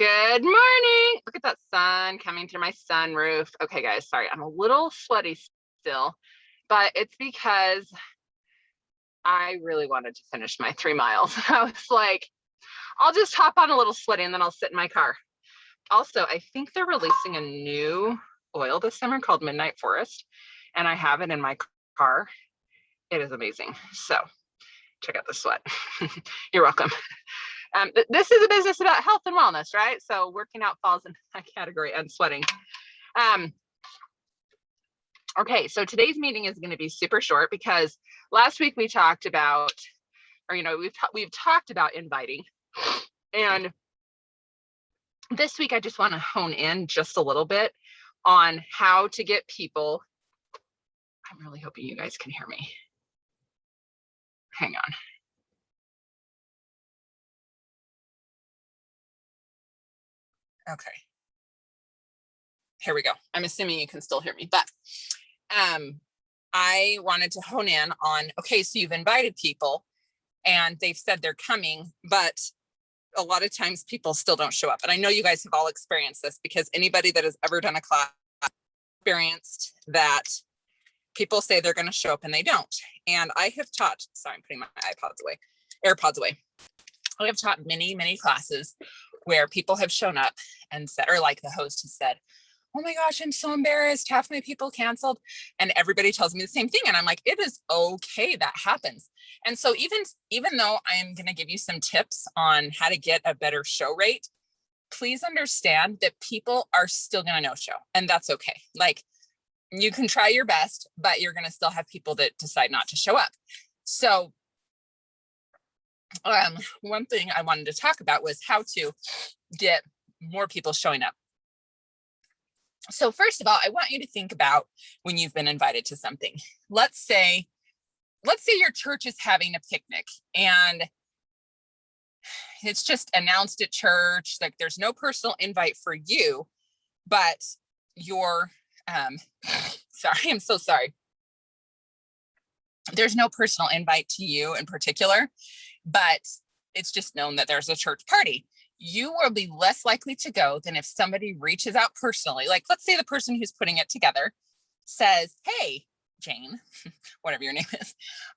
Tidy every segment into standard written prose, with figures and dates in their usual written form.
Good morning. Look at that sun coming through my sunroof. Okay, guys, sorry, I'm a little sweaty still, but it's because I really wanted to finish my 3 miles. I was like, I'll just hop on a little sweaty and then I'll sit in my car. Also, I think they're releasing a new oil this summer called Midnight Forest, and I have it in my car. It is amazing. So check out the sweat. You're welcome. This is a business about health and wellness, right? So working out falls in that category and sweating. Okay, so today's meeting is going to be super short because last week we talked about, or we've talked about inviting, and this week I just want to hone in just a little bit on how to get people. I'm really hoping you guys can hear me. Hang on. Okay. Here we go. I'm assuming you can still hear me, but I wanted to hone in on, okay, so you've invited people and they've said they're coming, but a lot of times people still don't show up. And I know you guys have all experienced this because anybody that has ever done a class experienced that people say they're going to show up and they don't. And I have taught, sorry, I'm putting my AirPods away. I have taught many, many classes where people have shown up and said, or like the host has said, oh my gosh, I'm so embarrassed. Half my people canceled. And everybody tells me the same thing. And I'm like, it is okay. That happens. And so even though I'm going to give you some tips on how to get a better show rate, please understand that people are still going to no show. And that's okay. Like, you can try your best, but you're going to still have people that decide not to show up. So one thing I wanted to talk about was how to get more people showing up. So first of all, I want you to think about when you've been invited to something. Let's say your church is having a picnic and it's just announced at church, like there's no personal invite for you, but your sorry, I'm so sorry. There's no personal invite to you in particular, but it's just known that there's a church party. You will be less likely to go than if somebody reaches out personally. Like, let's say the person who's putting it together says, hey, Jane, whatever your name is,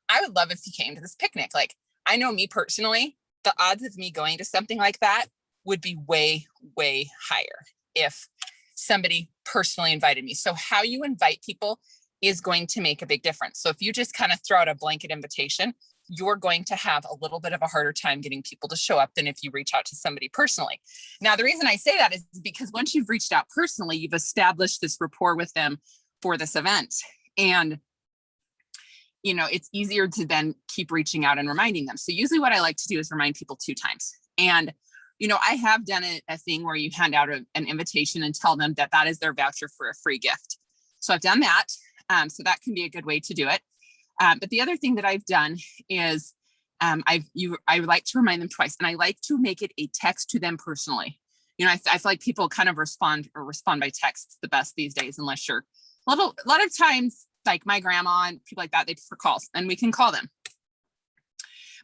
I would love if you came to this picnic. Like, I know me personally, the odds of me going to something like that would be way, way higher if somebody personally invited me. So how you invite people is going to make a big difference. So if you just kind of throw out a blanket invitation, you're going to have a little bit of a harder time getting people to show up than if you reach out to somebody personally. Now, the reason I say that is because once you've reached out personally, you've established this rapport with them for this event. And, it's easier to then keep reaching out and reminding them. So usually what I like to do is remind people 2 times. And, I have done a thing where you hand out an invitation and tell them that is their voucher for a free gift. So I've done that. So that can be a good way to do it. But the other thing that I've done is I like to remind them twice, and I like to make it a text to them personally. I feel like people kind of respond by text the best these days, unless you're a lot of times, like my grandma and people like that, they prefer calls, and we can call them.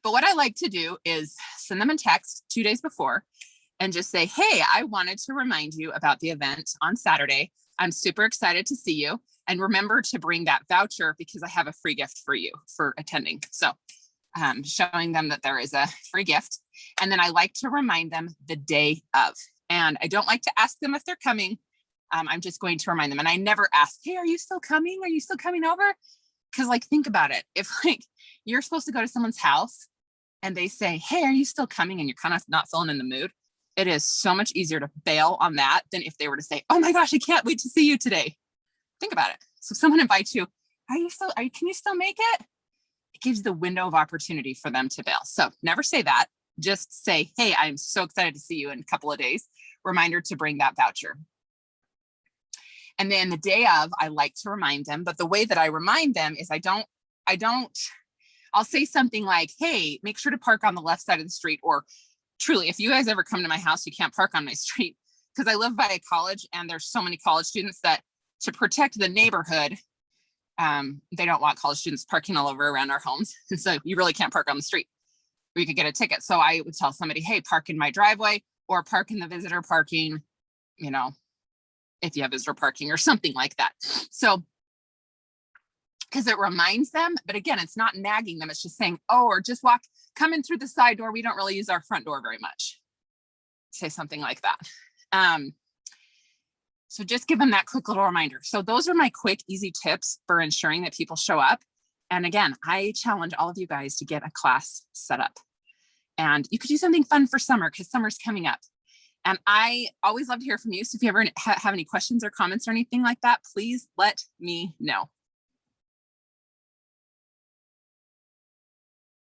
But what I like to do is send them a text 2 days before and just say, hey, I wanted to remind you about the event on Saturday. I'm super excited to see you. And remember to bring that voucher because I have a free gift for you for attending. So showing them that there is a free gift. And then I like to remind them the day of. And I don't like to ask them if they're coming. I'm just going to remind them. And I never ask, hey, are you still coming? Are you still coming over? Because think about it. If you're supposed to go to someone's house and they say, hey, are you still coming? And you're kind of not feeling in the mood. It is so much easier to bail on that than if they were to say, oh my gosh, I can't wait to see you today. Think about it. So if someone invites you, can you still make it? It gives the window of opportunity for them to bail. So never say that. Just say, hey, I'm so excited to see you in a couple of days. Reminder to bring that voucher. And then the day of, I like to remind them, but the way that I remind them is I'll say something like, hey, make sure to park on the left side of the street. Or truly, if you guys ever come to my house, you can't park on my street because I live by a college and there's so many college students that to protect the neighborhood, they don't want college students parking all over around our homes. And so you really can't park on the street or you could get a ticket. So I would tell somebody, hey, park in my driveway or park in the visitor parking, you know, if you have visitor parking or something like that. So, because it reminds them, but again, it's not nagging them. It's just saying, oh, or just come in through the side door. We don't really use our front door very much. Say something like that. So just give them that quick little reminder. So those are my quick, easy tips for ensuring that people show up. And again, I challenge all of you guys to get a class set up. And you could do something fun for summer because summer's coming up. And I always love to hear from you. So if you ever have any questions or comments or anything like that, please let me know.